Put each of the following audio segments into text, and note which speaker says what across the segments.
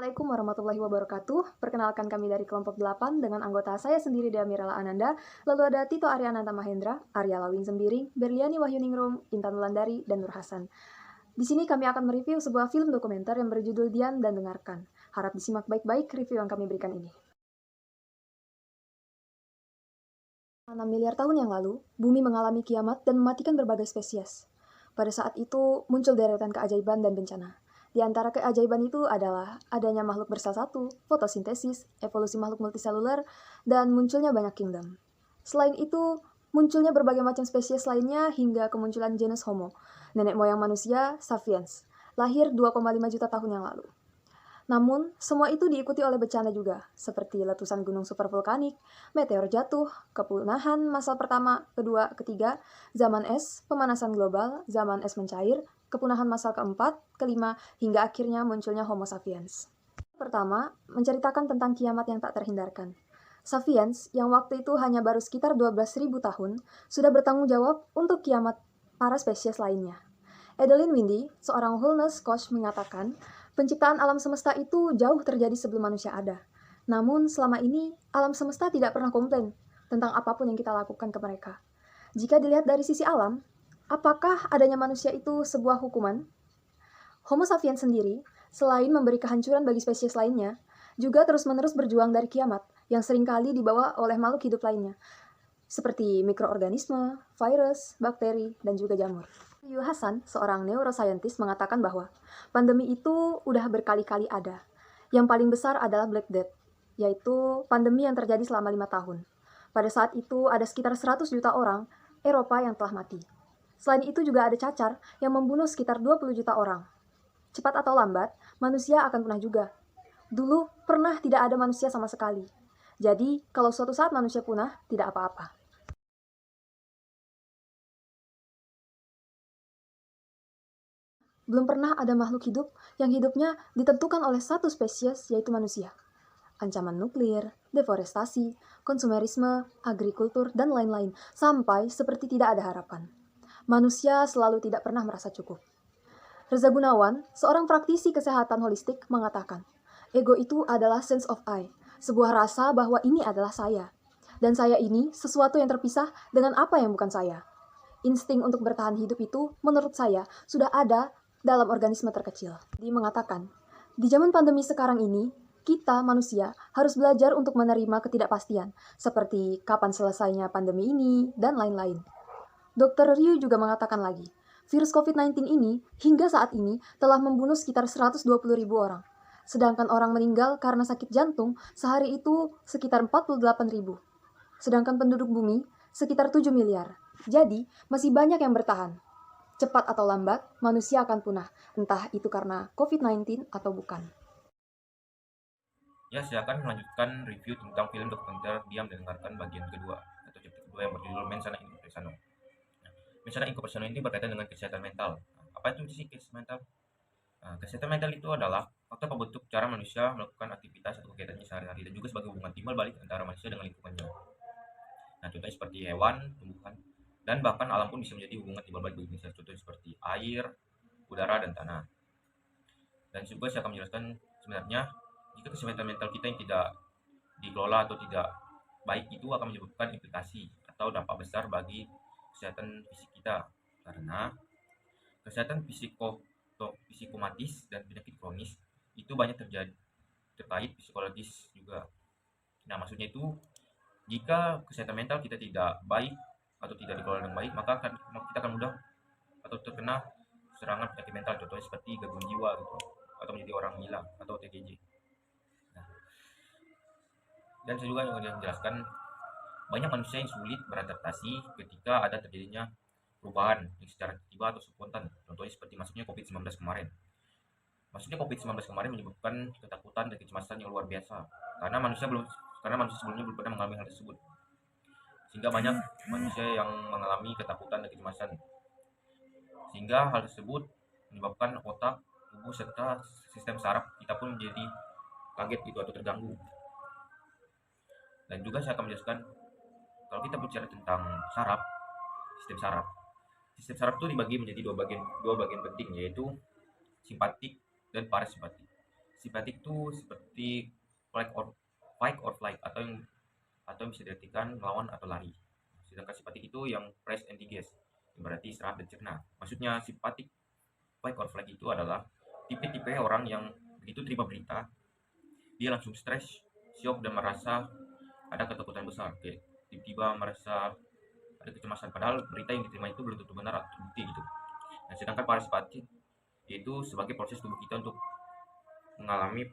Speaker 1: Assalamualaikum warahmatullahi wabarakatuh. Perkenalkan kami dari kelompok 8 dengan anggota saya sendiri Dea Mirala Ananda, lalu ada Tito Ariananta Mahendra, Arya Lawin Sembiring, Berliani Wahyuningrum, Intan Wulandari, dan Nur Hasan. Di sini kami akan mereview sebuah film dokumenter yang berjudul Diam dan Dengarkan. Harap disimak baik-baik review yang kami berikan ini. 6 miliar tahun yang lalu, bumi mengalami kiamat dan mematikan berbagai spesies. Pada saat itu, muncul deretan keajaiban dan bencana. Di antara keajaiban itu adalah adanya makhluk bersel satu, fotosintesis, evolusi makhluk multiseluler, dan munculnya banyak kingdom. Selain itu, munculnya berbagai macam spesies lainnya hingga kemunculan genus Homo, nenek moyang manusia, Sapiens, lahir 2,5 juta tahun yang lalu. Namun, semua itu diikuti oleh bencana juga, seperti letusan gunung supervulkanik, meteor jatuh, kepunahan masal pertama, kedua, ketiga, zaman es, pemanasan global, zaman es mencair, kepunahan masal keempat, kelima, hingga akhirnya munculnya Homo sapiens. Pertama, menceritakan tentang kiamat yang tak terhindarkan. Sapiens, yang waktu itu hanya baru sekitar 12.000 tahun, sudah bertanggung jawab untuk kiamat para spesies lainnya. Edeline Windy, seorang wholeness coach, mengatakan, penciptaan alam semesta itu jauh terjadi sebelum manusia ada. Namun selama ini, alam semesta tidak pernah komplain tentang apapun yang kita lakukan ke mereka. Jika dilihat dari sisi alam, apakah adanya manusia itu sebuah hukuman? Homo sapiens sendiri, selain memberi kehancuran bagi spesies lainnya, juga terus-menerus berjuang dari kiamat yang seringkali dibawa oleh makhluk hidup lainnya, seperti mikroorganisme, virus, bakteri, dan juga jamur. Yu Hasan, seorang neuroscientist, mengatakan bahwa pandemi itu udah berkali-kali ada. Yang paling besar adalah Black Death, yaitu pandemi yang terjadi selama 5 tahun. Pada saat itu ada sekitar 100 juta orang Eropa yang telah mati. Selain itu juga ada cacar yang membunuh sekitar 20 juta orang. Cepat atau lambat, manusia akan punah juga. Dulu pernah tidak ada manusia sama sekali. Jadi, kalau suatu saat manusia punah, tidak apa-apa. Belum pernah ada makhluk hidup yang hidupnya ditentukan oleh satu spesies, yaitu manusia. Ancaman nuklir, deforestasi, konsumerisme, agrikultur, dan lain-lain, sampai seperti tidak ada harapan. Manusia selalu tidak pernah merasa cukup. Reza Gunawan, seorang praktisi kesehatan holistik, mengatakan, ego itu adalah sense of I, sebuah rasa bahwa ini adalah saya. Dan saya ini sesuatu yang terpisah dengan apa yang bukan saya. Insting untuk bertahan hidup itu, menurut saya, sudah ada dalam organisme terkecil. Dia mengatakan, di zaman pandemi sekarang ini, kita manusia harus belajar untuk menerima ketidakpastian, seperti kapan selesainya pandemi ini, dan lain-lain. Dr. Ryu juga mengatakan lagi, virus COVID-19 ini hingga saat ini telah membunuh sekitar 120.000 orang. Sedangkan orang meninggal karena sakit jantung sehari itu sekitar 48.000. Sedangkan penduduk bumi sekitar 7 miliar. Jadi, masih banyak yang bertahan. Cepat atau lambat, manusia akan punah, entah itu karena COVID-19 atau bukan.
Speaker 2: Ya, saya akan melanjutkan review tentang film dokumenter Diam dan Dengarkan bagian kedua atau chapter kedua yang berjudul Mensana Impersonal. Mensana Impersonal ini berkaitan dengan kesehatan mental. Apa itu sih kesehatan mental? Kesehatan mental itu adalah faktor pembentuk cara manusia melakukan aktivitas atau kegiatannya sehari-hari dan juga sebagai hubungan timbal balik antara manusia dengan lingkungannya. Nah, contohnya seperti hewan, tumbuhan, dan bahkan alam pun bisa menjadi hubungan timbal balik bagi manusia. Contohnya seperti air, udara, dan tanah. Dan juga saya akan menjelaskan sebenarnya jika kesehatan mental kita yang tidak dikelola atau tidak baik itu akan menyebabkan implikasi atau dampak besar bagi kesehatan fisik kita, karena kesehatan psikomatis dan penyakit kronis itu banyak terjadi terkait psikologis juga. Nah, maksudnya itu jika kesehatan mental kita tidak baik atau tidak dikelola dengan baik, maka kita akan mudah atau terkena serangan penyakit mental, contohnya seperti gangguan jiwa gitu, atau menjadi orang gila atau TGJ. Nah, dan saya juga ingin menjelaskan banyak manusia yang sulit beradaptasi ketika ada terjadinya perubahan yang secara tiba atau spontan. Contohnya seperti masuknya COVID-19 kemarin. Masuknya COVID-19 kemarin menyebabkan ketakutan dan kecemasan yang luar biasa. Karena manusia sebelumnya belum pernah mengalami hal tersebut. Sehingga banyak manusia yang mengalami ketakutan dan kecemasan. Sehingga hal tersebut menyebabkan otak, tubuh serta sistem saraf kita pun menjadi kaget gitu atau terganggu. Dan juga saya akan menjelaskan kalau kita bicara tentang saraf, sistem saraf. Sistem saraf itu dibagi menjadi dua bagian penting, yaitu simpatik dan parasimpatik. simpatik itu seperti fight or flight atau yang bisa diartikan melawan atau lari. Sedangkan simpatik itu yang press and digest, yang berarti serap dan cerna. Maksudnya simpatik fight or flight itu adalah tipe-tipe orang yang begitu terima berita, dia langsung stres, syok dan merasa ada ketakutan besar, kayak tiba-tiba merasa ada kecemasan padahal berita yang diterima itu belum tentu benar atau terbukti gitu. Nah, sedangkan parasimpatik yaitu sebagai proses tubuh kita untuk mengalami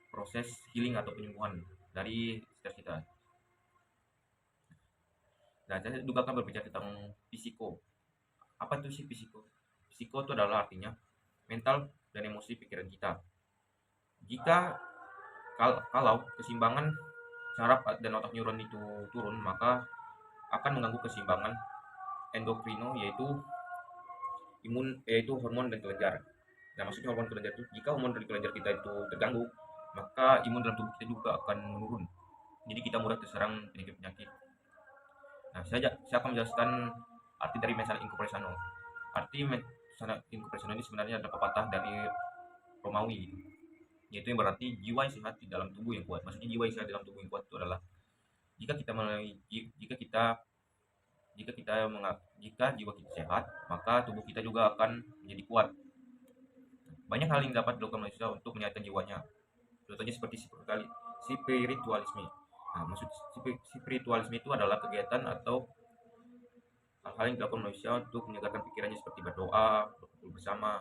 Speaker 2: proses healing atau penyembuhan dari stres kita. Nah, saya juga akan berbicara tentang psiko. Apa itu sih psiko? Psiko itu adalah artinya mental dan emosi pikiran kita. Jika kalau keseimbangan saraf dan otak neuron itu turun, maka akan mengganggu keseimbangan endokrino yaitu hormon dan kelenjar. Nah, maksudnya hormon kelenjar itu jika hormon dari kelenjar kita itu terganggu, maka imun dalam tubuh kita juga akan menurun. Jadi kita mudah terserang penyakit-penyakit. Nah, saya akan menjelaskan arti dari mensana incorporeano. Arti mensana incorporeano ini sebenarnya adalah pepatah dari Romawi, yaitu yang berarti jiwa yang sehat di dalam tubuh yang kuat. Maksudnya jiwa yang sehat di dalam tubuh yang kuat itu adalah jika kita melalui jika kita jika kita jika jiwa kita sehat, maka tubuh kita juga akan menjadi kuat. Banyak hal yang dapat dilakukan manusia untuk menyehatkan jiwanya. Contohnya seperti spiritualisme. Nah, maksud spiritualisme itu adalah kegiatan atau hal-hal yang dilakukan manusia untuk menyegarkan pikirannya seperti berdoa, berkumpul bersama.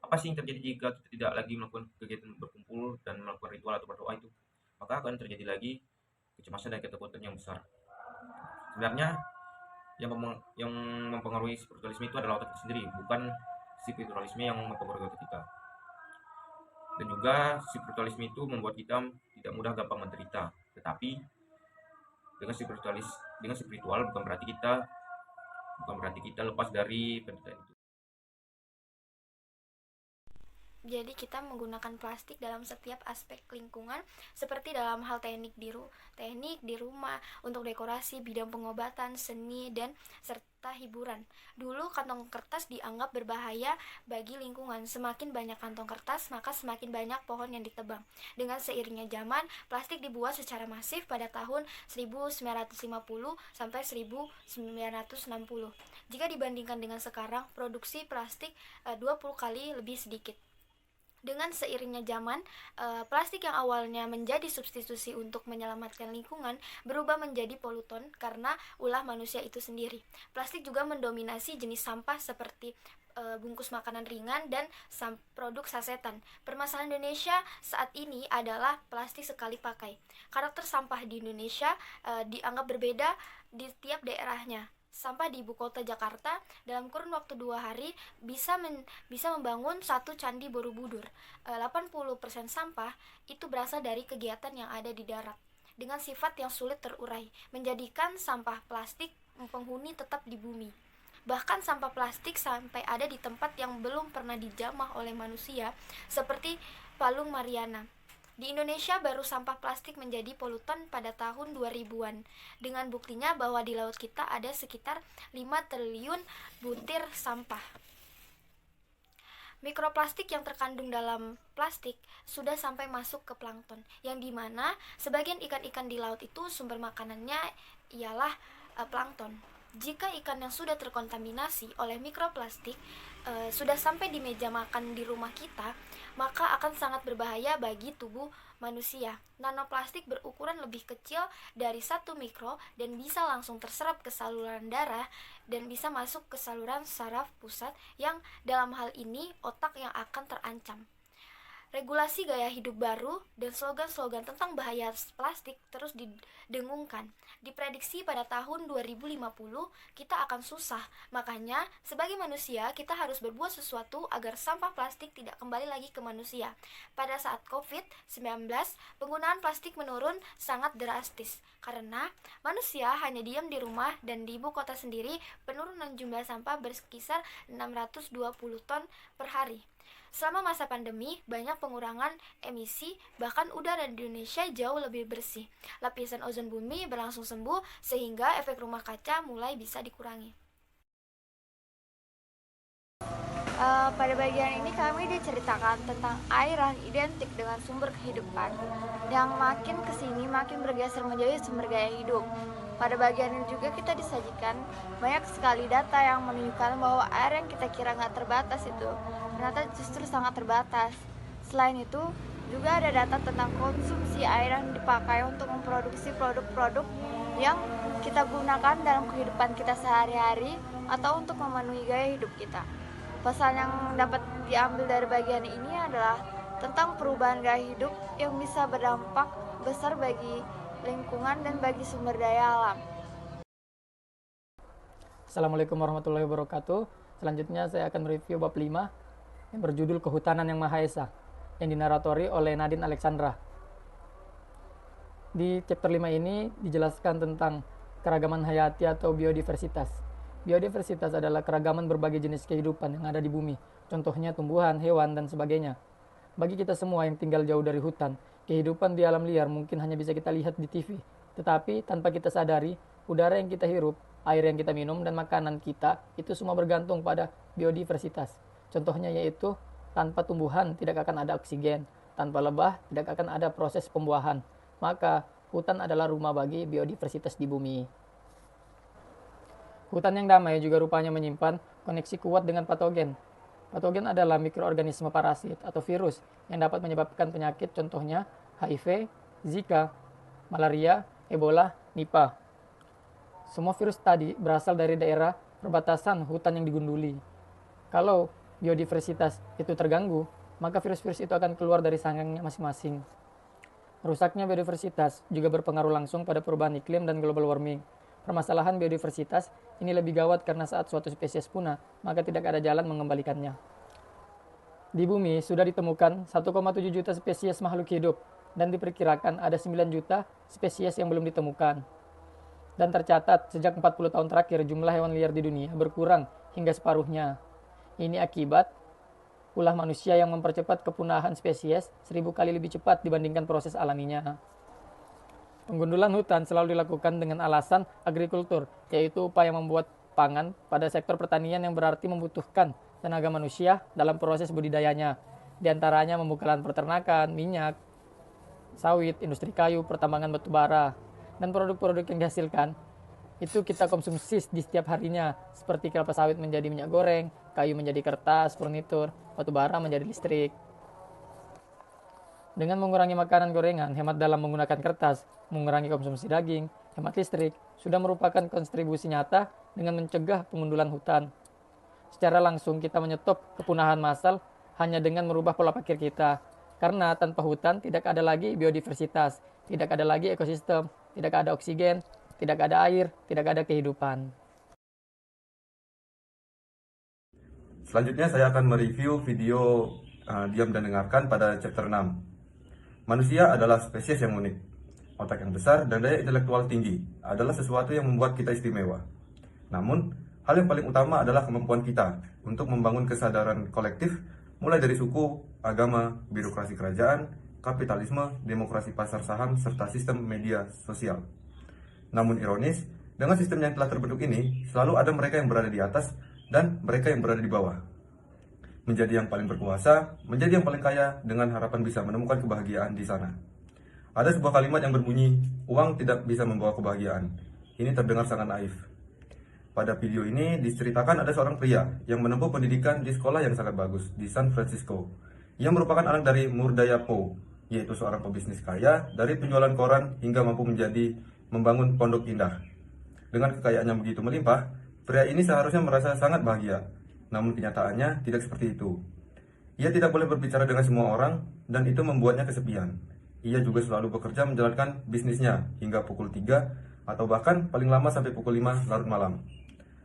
Speaker 2: Apa sih yang terjadi jika kita tidak lagi melakukan kegiatan berkumpul dan melakukan ritual atau berdoa itu? Maka akan terjadi lagi kecemasan dan ketakutan yang besar. Sebenarnya yang mempengaruhi spiritualisme itu adalah otak kita sendiri, bukan spiritualisme yang mempengaruhi otak kita. Dan juga spiritualisme itu membuat kita tidak mudah gampang menderita. Tetapi dengan spiritual bukan berarti kita lepas dari penderitaan itu.
Speaker 3: Jadi kita menggunakan plastik dalam setiap aspek lingkungan, seperti dalam hal teknik di rumah, untuk dekorasi, bidang pengobatan, seni, dan serta hiburan. Dulu kantong kertas dianggap berbahaya bagi lingkungan. Semakin banyak kantong kertas, maka semakin banyak pohon yang ditebang. Dengan seiringnya zaman, plastik dibuat secara masif pada tahun 1950 sampai 1960. Jika dibandingkan dengan sekarang, produksi plastik 20 kali lebih sedikit. Dengan seiringnya zaman, plastik yang awalnya menjadi substitusi untuk menyelamatkan lingkungan berubah menjadi polutan karena ulah manusia itu sendiri. Plastik juga mendominasi jenis sampah seperti bungkus makanan ringan dan produk sasetan. Permasalahan Indonesia saat ini adalah plastik sekali pakai. Karakter sampah di Indonesia dianggap berbeda di tiap daerahnya. Sampah di ibu kota Jakarta dalam kurun waktu 2 hari bisa membangun satu candi Borobudur. 80% sampah itu berasal dari kegiatan yang ada di darat dengan sifat yang sulit terurai, menjadikan sampah plastik penghuni tetap di bumi. Bahkan sampah plastik sampai ada di tempat yang belum pernah dijamah oleh manusia, seperti Palung Mariana. Di Indonesia baru sampah plastik menjadi polutan pada tahun 2000-an, dengan buktinya bahwa di laut kita ada sekitar 5 triliun butir sampah. Mikroplastik yang terkandung dalam plastik sudah sampai masuk ke plankton, yang dimana sebagian ikan-ikan di laut itu sumber makanannya ialah plankton. Jika ikan yang sudah terkontaminasi oleh mikroplastik sudah sampai di meja makan di rumah kita, maka akan sangat berbahaya bagi tubuh manusia. Nanoplastik berukuran lebih kecil dari 1 mikro dan bisa langsung terserap ke saluran darah dan bisa masuk ke saluran saraf pusat, yang dalam hal ini otak yang akan terancam. Regulasi gaya hidup baru dan slogan-slogan tentang bahaya plastik terus didengungkan. Diprediksi pada tahun 2050 kita akan susah. Makanya sebagai manusia kita harus berbuat sesuatu agar sampah plastik tidak kembali lagi ke manusia. Pada saat COVID-19, penggunaan plastik menurun sangat drastis karena manusia hanya diam di rumah, dan di ibu kota sendiri penurunan jumlah sampah berkisar 620 ton per hari. Selama masa pandemi, banyak pengurangan emisi, bahkan udara di Indonesia jauh lebih bersih. Lapisan ozon bumi berlangsung sembuh sehingga efek rumah kaca mulai bisa dikurangi.
Speaker 4: Pada bagian ini kami diceritakan tentang air yang identik dengan sumber kehidupan, yang makin kesini makin bergeser menjadi sumber gaya hidup. Pada bagian ini juga kita disajikan banyak sekali data yang menunjukkan bahwa air yang kita kira nggak terbatas itu ternyata justru sangat terbatas. Selain itu, juga ada data tentang konsumsi air yang dipakai untuk memproduksi produk-produk yang kita gunakan dalam kehidupan kita sehari-hari atau untuk memenuhi gaya hidup kita. Pesan yang dapat diambil dari bagian ini adalah tentang perubahan gaya hidup yang bisa berdampak besar bagi lingkungan dan bagi sumber daya alam.
Speaker 5: Assalamualaikum warahmatullahi wabarakatuh. Selanjutnya saya akan mereview bab 5 yang berjudul Kehutanan yang Maha Esa yang dinaratori oleh Nadine Alexandra. Di chapter 5 ini dijelaskan tentang keragaman hayati atau biodiversitas. Biodiversitas adalah keragaman berbagai jenis kehidupan yang ada di bumi, contohnya tumbuhan, hewan, dan sebagainya. Bagi kita semua yang tinggal jauh dari hutan, kehidupan di alam liar mungkin hanya bisa kita lihat di TV. Tetapi tanpa kita sadari, udara yang kita hirup, air yang kita minum, dan makanan kita itu semua bergantung pada biodiversitas. Contohnya yaitu tanpa tumbuhan tidak akan ada oksigen, tanpa lebah tidak akan ada proses pembuahan. Maka hutan adalah rumah bagi biodiversitas di bumi. Hutan yang damai juga rupanya menyimpan koneksi kuat dengan patogen. Patogen adalah mikroorganisme parasit atau virus yang dapat menyebabkan penyakit, contohnya HIV, Zika, malaria, Ebola, Nipah. Semua virus tadi berasal dari daerah perbatasan hutan yang digunduli. Kalau biodiversitas itu terganggu, maka virus-virus itu akan keluar dari sarangnya masing-masing. Rusaknya biodiversitas juga berpengaruh langsung pada perubahan iklim dan global warming. Permasalahan biodiversitas ini lebih gawat karena saat suatu spesies punah, maka tidak ada jalan mengembalikannya. Di bumi sudah ditemukan 1,7 juta spesies makhluk hidup dan diperkirakan ada 9 juta spesies yang belum ditemukan. Dan tercatat sejak 40 tahun terakhir jumlah hewan liar di dunia berkurang hingga separuhnya. Ini akibat ulah manusia yang mempercepat kepunahan spesies 1000 kali lebih cepat dibandingkan proses alaminya. Penggundulan hutan selalu dilakukan dengan alasan agrikultur, yaitu upaya membuat pangan pada sektor pertanian yang berarti membutuhkan tenaga manusia dalam proses budidayanya. Di antaranya membuka lahan peternakan, minyak, sawit, industri kayu, pertambangan batu bara, dan produk-produk yang dihasilkan itu kita konsumsi di setiap harinya, seperti kelapa sawit menjadi minyak goreng, kayu menjadi kertas, furnitur, batu bara menjadi listrik. Dengan mengurangi makanan gorengan, hemat dalam menggunakan kertas, mengurangi konsumsi daging, hemat listrik, sudah merupakan kontribusi nyata dengan mencegah pengundulan hutan. Secara langsung kita menyetop kepunahan massal hanya dengan merubah pola pikir kita. Karena tanpa hutan tidak ada lagi biodiversitas, tidak ada lagi ekosistem, tidak ada oksigen, tidak ada air, tidak ada kehidupan.
Speaker 6: Selanjutnya saya akan mereview video Diam dan Dengarkan pada chapter 6. Manusia adalah spesies yang unik. Otak yang besar dan daya intelektual tinggi adalah sesuatu yang membuat kita istimewa. Namun, hal yang paling utama adalah kemampuan kita untuk membangun kesadaran kolektif mulai dari suku, agama, birokrasi kerajaan, kapitalisme, demokrasi pasar saham, serta sistem media sosial. Namun ironis, dengan sistem yang telah terbentuk ini, selalu ada mereka yang berada di atas dan mereka yang berada di bawah. Menjadi yang paling berkuasa, menjadi yang paling kaya dengan harapan bisa menemukan kebahagiaan di sana. Ada sebuah kalimat yang berbunyi, uang tidak bisa membawa kebahagiaan. Ini terdengar sangat naif. Pada video ini diceritakan ada seorang pria yang menempuh pendidikan di sekolah yang sangat bagus di San Francisco. Ia merupakan anak dari Murdaya Po, yaitu seorang pebisnis kaya dari penjualan koran hingga mampu membangun pondok indah. Dengan kekayaan yang begitu melimpah, pria ini seharusnya merasa sangat bahagia. Namun kenyataannya tidak seperti itu. Ia tidak boleh berbicara dengan semua orang dan itu membuatnya kesepian. Ia juga selalu bekerja menjalankan bisnisnya hingga pukul 3 atau bahkan paling lama sampai pukul 5 larut malam.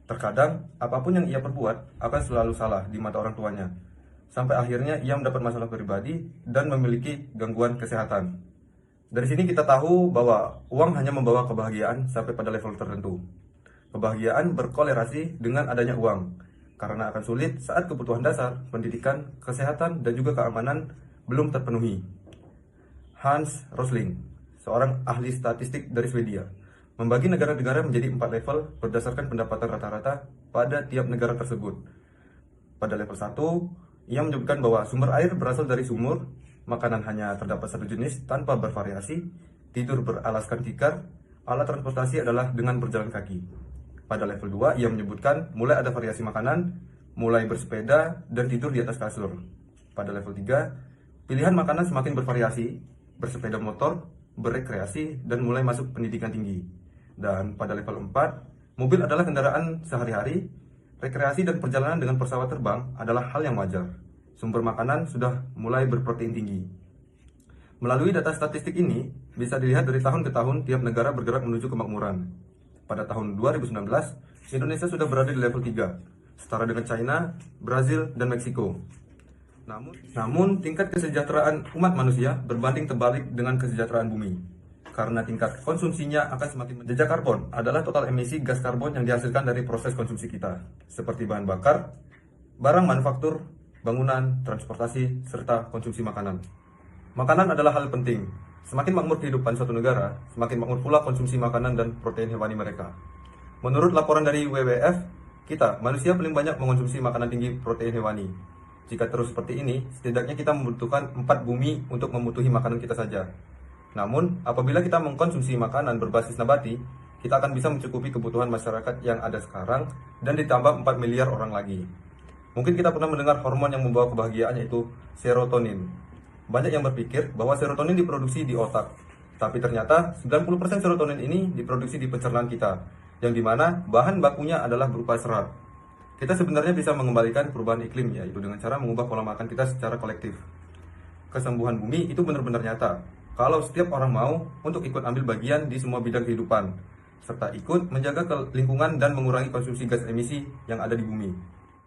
Speaker 6: Terkadang apapun yang ia perbuat akan selalu salah di mata orang tuanya. Sampai akhirnya ia mendapat masalah pribadi dan memiliki gangguan kesehatan. Dari sini kita tahu bahwa uang hanya membawa kebahagiaan sampai pada level tertentu. Kebahagiaan berkolerasi dengan adanya uang. Karena akan sulit saat kebutuhan dasar, pendidikan, kesehatan, dan juga keamanan belum terpenuhi. Hans Rosling, seorang ahli statistik dari Swedia, membagi negara-negara menjadi 4 level berdasarkan pendapatan rata-rata pada tiap negara tersebut. Pada level 1, ia menyebutkan bahwa sumber air berasal dari sumur, makanan hanya terdapat satu jenis tanpa bervariasi, tidur beralaskan tikar, alat transportasi adalah dengan berjalan kaki. Pada level 2, ia menyebutkan mulai ada variasi makanan, mulai bersepeda, dan tidur di atas kasur. Pada level 3, pilihan makanan semakin bervariasi, bersepeda motor, berekreasi, dan mulai masuk pendidikan tinggi. Dan pada level 4, mobil adalah kendaraan sehari-hari, rekreasi dan perjalanan dengan pesawat terbang adalah hal yang wajar. Sumber makanan sudah mulai berprotein tinggi. Melalui data statistik ini, bisa dilihat dari tahun ke tahun tiap negara bergerak menuju kemakmuran. Pada tahun 2019, Indonesia sudah berada di level 3, setara dengan China, Brazil, dan Meksiko. Namun, tingkat kesejahteraan umat manusia berbanding terbalik dengan kesejahteraan bumi. Karena tingkat konsumsinya akan semakin jejak karbon adalah total emisi gas karbon yang dihasilkan dari proses konsumsi kita, seperti bahan bakar, barang manufaktur, bangunan, transportasi, serta konsumsi makanan. Makanan adalah hal penting. Semakin makmur kehidupan suatu negara, semakin makmur pula konsumsi makanan dan protein hewani mereka. Menurut laporan dari WWF, kita, manusia paling banyak mengonsumsi makanan tinggi protein hewani. Jika terus seperti ini, setidaknya kita membutuhkan 4 bumi untuk memenuhi makanan kita saja. Namun, apabila kita mengkonsumsi makanan berbasis nabati, kita akan bisa mencukupi kebutuhan masyarakat yang ada sekarang dan ditambah 4 miliar orang lagi. Mungkin kita pernah mendengar hormon yang membawa kebahagiaan, yaitu serotonin. Banyak yang berpikir bahwa serotonin diproduksi di otak, tapi ternyata 90% serotonin ini diproduksi di pencernaan kita, yang dimana bahan bakunya adalah berupa serat. Kita sebenarnya bisa mengembalikan perubahan iklim, yaitu dengan cara mengubah pola makan kita secara kolektif. Kesembuhan bumi itu benar-benar nyata, kalau setiap orang mau untuk ikut ambil bagian di semua bidang kehidupan, serta ikut menjaga lingkungan dan mengurangi konsumsi gas emisi yang ada di bumi.